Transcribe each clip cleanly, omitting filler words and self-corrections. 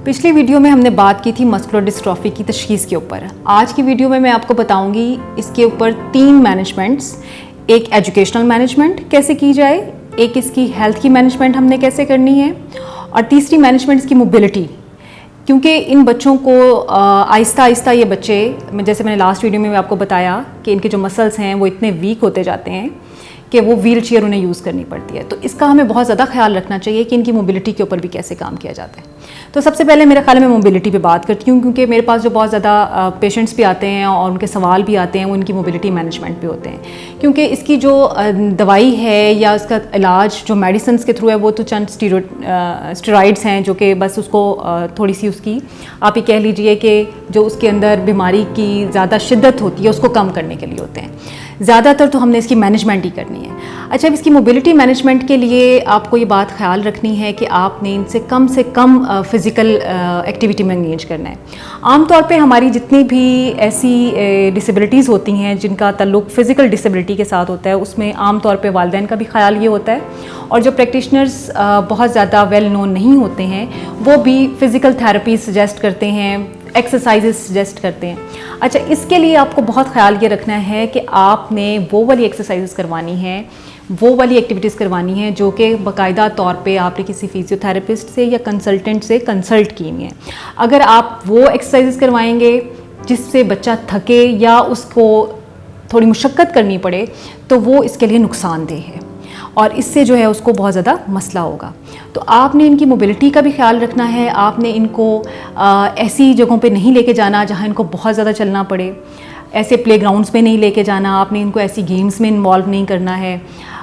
पिछली वीडियो में हमने बात की थी मस्कुलर डिस्ट्रॉफी की तशखीस के ऊपर। आज की वीडियो में मैं आपको बताऊंगी इसके ऊपर 3 मैनेजमेंट्स। एक एजुकेशनल मैनेजमेंट कैसे की जाए, एक इसकी हेल्थ की मैनेजमेंट हमने कैसे करनी है, और तीसरी मैनेजमेंट इसकी मोबिलिटी। क्योंकि इन बच्चों को आहिस्ता आहिस्ता ये बच्चे, जैसे मैंने लास्ट वीडियो में भी आपको बताया कि इनके जो मसल्स हैं वो इतने वीक होते जाते हैं कि वो व्हील चेयर उन्हें यूज़ करनी पड़ती है। तो इसका हमें बहुत ज़्यादा ख्याल रखना चाहिए कि इनकी मोबिलिटी के ऊपर भी कैसे काम किया जाता है। तो सबसे पहले मेरे ख्याल में मोबिलिटी पे बात करती हूँ, क्योंकि मेरे पास जो बहुत ज़्यादा पेशेंट्स भी आते हैं और उनके सवाल भी आते हैं वो इनकी मोबिलिटी मैनेजमेंट पे होते हैं। क्योंकि इसकी जो दवाई है या उसका इलाज जो मेडिसिन के थ्रू है वो तो चंद स्टेरॉइड्स हैं जो कि बस उसको थोड़ी सी उसकी आप ये कह लीजिए कि जो उसके अंदर बीमारी की ज़्यादा शिद्दत होती है उसको कम करने के लिए होते हैं। ज़्यादातर तो हमने इसकी मैनेजमेंट ही करनी है। अच्छा, अब इसकी मोबिलिटी मैनेजमेंट के लिए आपको ये बात ख्याल रखनी है कि आपने इनसे कम फ़िज़िकल एक्टिविटी में एंगेज करना है। आमतौर पे हमारी जितनी भी ऐसी डिसेबिलिटीज़ होती हैं जिनका ताल्लुक फ़िज़िकल डिसेबिलिटी के साथ होता है, उसमें आमतौर पे वालिदैन का भी ख्याल ये होता है, और जो प्रैक्टिशनर्स बहुत ज़्यादा वेल नोन नहीं होते हैं वो भी फ़िज़िकल थेरेपी सजेस्ट करते हैं, एक्सरसाइजेस सजेस्ट करते हैं। अच्छा, इसके लिए आपको बहुत ख्याल ये रखना है कि आपने वो वाली एक्सरसाइजेस करवानी है, वो वाली एक्टिविटीज़ करवानी है जो कि बाकायदा तौर पे आपने किसी फिजियोथेरेपिस्ट से या कंसल्टेंट से कंसल्ट की है। अगर आप वो एक्सरसाइजेस करवाएंगे जिससे बच्चा थके या उसको थोड़ी मुशक्क़त करनी पड़े तो वो इसके लिए नुकसानदेह है और इससे जो है उसको बहुत ज़्यादा मसला होगा। तो आपने इनकी मोबिलिटी का भी ख्याल रखना है। आपने इनको ऐसी जगहों पे नहीं लेके जाना जहाँ इनको बहुत ज़्यादा चलना पड़े, ऐसे प्लेग्राउंड्स में नहीं लेके जाना, आपने इनको ऐसी गेम्स में इन्वॉल्व नहीं करना है।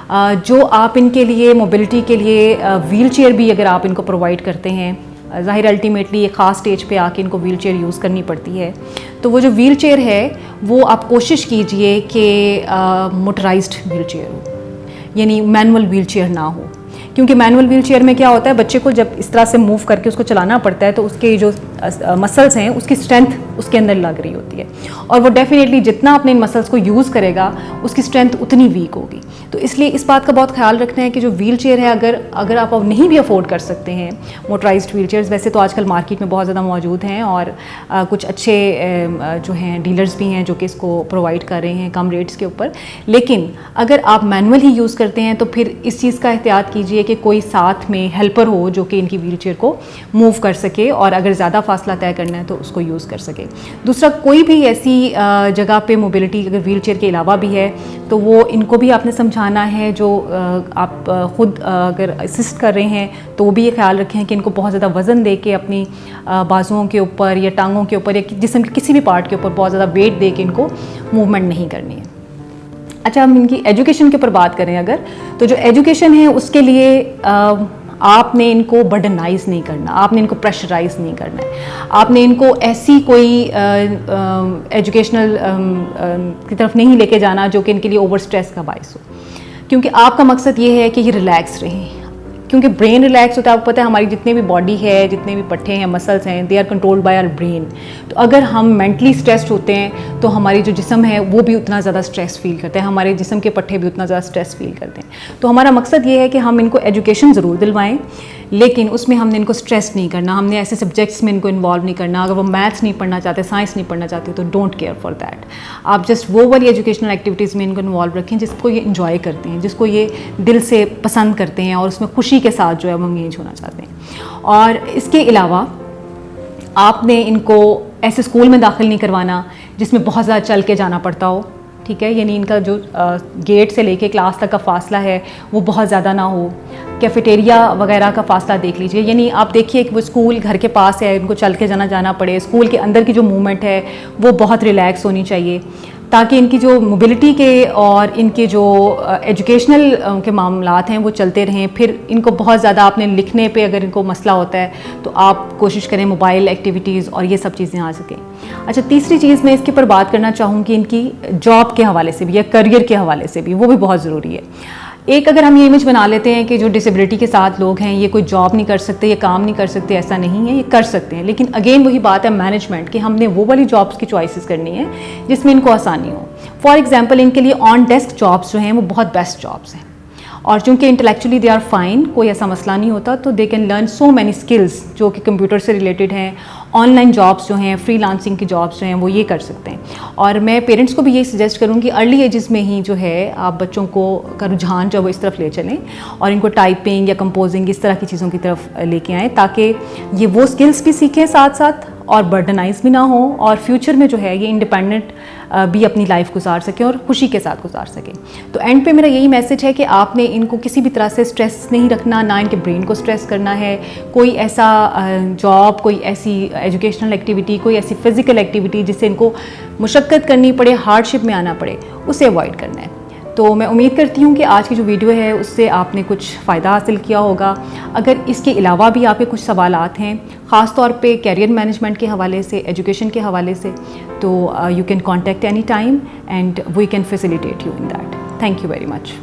जो आप इनके लिए मोबिलिटी के लिए व्हील चेयर भी अगर आप इनको प्रोवाइड करते हैं, ज़ाहिर अल्टीमेटली एक ख़ास स्टेज पे आके इनको व्हील चेयर यूज़ करनी पड़ती है, तो वो जो व्हील चेयर है वो आप कोशिश कीजिए कि मोटराइज्ड व्हील चेयर हो, यानी मैनुअल व्हील चेयर ना हो। क्योंकि मैनुअल व्हील चेयर में क्या होता है, बच्चे को जब इस तरह से मूव करके उसको चलाना पड़ता है तो उसके जो मसल्स हैं उसकी स्ट्रेंथ उसके अंदर लग रही होती है, और वो डेफिनेटली जितना अपने इन मसल्स को यूज़ करेगा उसकी स्ट्रेंथ उतनी वीक होगी। तो इसलिए इस बात का बहुत ख्याल रखना है कि जो व्हील चेयर है, अगर आप नहीं भी अफोर्ड कर सकते हैं मोटराइज्ड व्हील चेयर्स, वैसे तो आजकल मार्केट में बहुत ज़्यादा मौजूद हैं और कुछ अच्छे जो हैं डीलर्स भी हैं जो कि इसको प्रोवाइड कर रहे हैं कम रेट्स के ऊपर। लेकिन अगर आप मैनुअल ही यूज़ करते हैं तो फिर इस चीज़ का एहतियात कीजिए कि कोई साथ में हेल्पर हो जो कि इनकी व्हील चेयर को मूव कर सके, और अगर ज़्यादा फासला तय करना है तो उसको यूज़ कर सके। दूसरा, कोई भी ऐसी जगह पे मोबिलिटी अगर व्हील चेयर के अलावा भी है तो वो इनको भी आपने समझाना है। जो आप खुद अगर असिस्ट कर रहे हैं तो वो भी ये ख्याल रखें कि इनको बहुत ज़्यादा वज़न दे के अपनी बाजुओं के ऊपर या टांगों के ऊपर या जिस्म के किसी भी पार्ट के ऊपर बहुत ज़्यादा वेट दे के इनको मूवमेंट नहीं करनी है। अच्छा, हम इनकी एजुकेशन के ऊपर बात करें अगर, तो जो एजुकेशन है उसके लिए आपने इनको बर्डनाइज नहीं करना, आपने इनको प्रेशराइज नहीं करना है, आपने इनको ऐसी कोई एजुकेशनल की तरफ नहीं लेके जाना जो कि इनके लिए ओवर स्ट्रेस का बायस हो। क्योंकि आपका मकसद ये है कि ये रिलैक्स रहें, क्योंकि ब्रेन रिलैक्स होता है। आपको पता है हमारी जितनी भी बॉडी है, जितने भी पट्टे हैं, मसल्स हैं, they are controlled by our brain. तो अगर हम मेंटली स्ट्रेस्ड होते हैं तो हमारी जो जिस्म है वो भी उतना ज़्यादा स्ट्रेस फील करते हैं, हमारे जिस्म के पट्टे भी उतना ज़्यादा स्ट्रेस फील करते हैं। तो हमारा मकसद ये है कि हम इनको एजुकेशन ज़रूर दिलवाएं, लेकिन उसमें हमने इनको स्ट्रेस नहीं करना, हमने ऐसे सब्जेक्ट्स में इनको इन्वॉल्व नहीं करना। अगर वो मैथ्स नहीं पढ़ना चाहते, साइंस नहीं पढ़ना चाहते तो डोंट केयर फॉर दैट। आप जस्ट वो वाली एजुकेशनल एक्टिविटीज़ में इनको इन्वॉल्व रखें जिसको ये इंजॉय करते हैं, जिसको ये दिल से पसंद करते हैं और उसमें खुशी के साथ जो है वो एंगेज होना चाहते हैं। और इसके अलावा आपने इनको ऐसे स्कूल में दाखिल नहीं करवाना जिसमें बहुत ज़्यादा चल के जाना पड़ता हो, ठीक है। यानी इनका जो गेट से लेके क्लास तक का फासला है वो बहुत ज़्यादा ना हो। कैफेटेरिया वगैरह का फासला देख लीजिए, यानी आप देखिए कि वो स्कूल घर के पास है, इनको चल के जाना पड़े। स्कूल के अंदर की जो मूवमेंट है वो बहुत रिलैक्स होनी चाहिए ताकि इनकी जो मोबिलिटी के और इनके जो एजुकेशनल के मामलात हैं वो चलते रहें। फिर इनको बहुत ज़्यादा आपने लिखने पे अगर इनको मसला होता है तो आप कोशिश करें मोबाइल एक्टिविटीज़ और ये सब चीज़ें आ सकें। अच्छा, तीसरी चीज़ मैं इसके ऊपर बात करना चाहूँगी इनकी जॉब के हवाले से भी या करियर के हवाले से भी, वो भी बहुत ज़रूरी है। एक अगर हम ये इमेज बना लेते हैं कि जो डिसेबिलिटी के साथ लोग हैं ये कोई जॉब नहीं कर सकते, ये काम नहीं कर सकते, ऐसा नहीं है, ये कर सकते हैं। लेकिन अगेन वही बात है मैनेजमेंट कि हमने वो वाली जॉब्स की चॉइसेस करनी है जिसमें इनको आसानी हो। फॉर एग्जांपल इनके लिए ऑन डेस्क जॉब्स जो हैं वो बहुत बेस्ट जॉब्स हैं, और चूँकि इंटेलेक्चुअली दे आर फाइन, कोई ऐसा मसला नहीं होता, तो they can learn so many skills जो कि कंप्यूटर से रिलेटेड हैं। ऑनलाइन जॉब्स जो हैं, फ्रीलांसिंग की जॉब्स जो हैं, वो ये कर सकते हैं। और मैं पेरेंट्स को भी यही सजेस्ट करूँगी अर्ली एजेस में ही जो है आप बच्चों को का रुझान जो वो इस तरफ ले चलें और इनको टाइपिंग या कंपोजिंग इस तरह की चीज़ों की तरफ लेके आएँ, ताकि ये वो स्किल्स भी सीखें साथ साथ और बर्डनाइज भी ना हो, और फ्यूचर में जो है ये इंडिपेंडेंट भी अपनी लाइफ गुजार सकें और खुशी के साथ गुजार सकें। तो एंड पे मेरा यही मैसेज है कि आपने इनको किसी भी तरह से स्ट्रेस नहीं रखना, ना इनके ब्रेन को स्ट्रेस करना है। कोई ऐसा जॉब, कोई ऐसी एजुकेशनल एक्टिविटी, कोई ऐसी फिज़िकल एक्टिविटी जिससे इनको मुशक्क़त करनी पड़े, हार्डशिप में आना पड़े, उसे अवॉइड करना है। तो मैं उम्मीद करती हूँ कि आज की जो वीडियो है उससे आपने कुछ फ़ायदा हासिल किया होगा। अगर इसके अलावा भी आपके कुछ सवालात हैं, ख़ास तौर पे कैरियर मैनेजमेंट के हवाले से, एजुकेशन के हवाले से, तो you can contact any time and we can facilitate you in that. Thank you very much.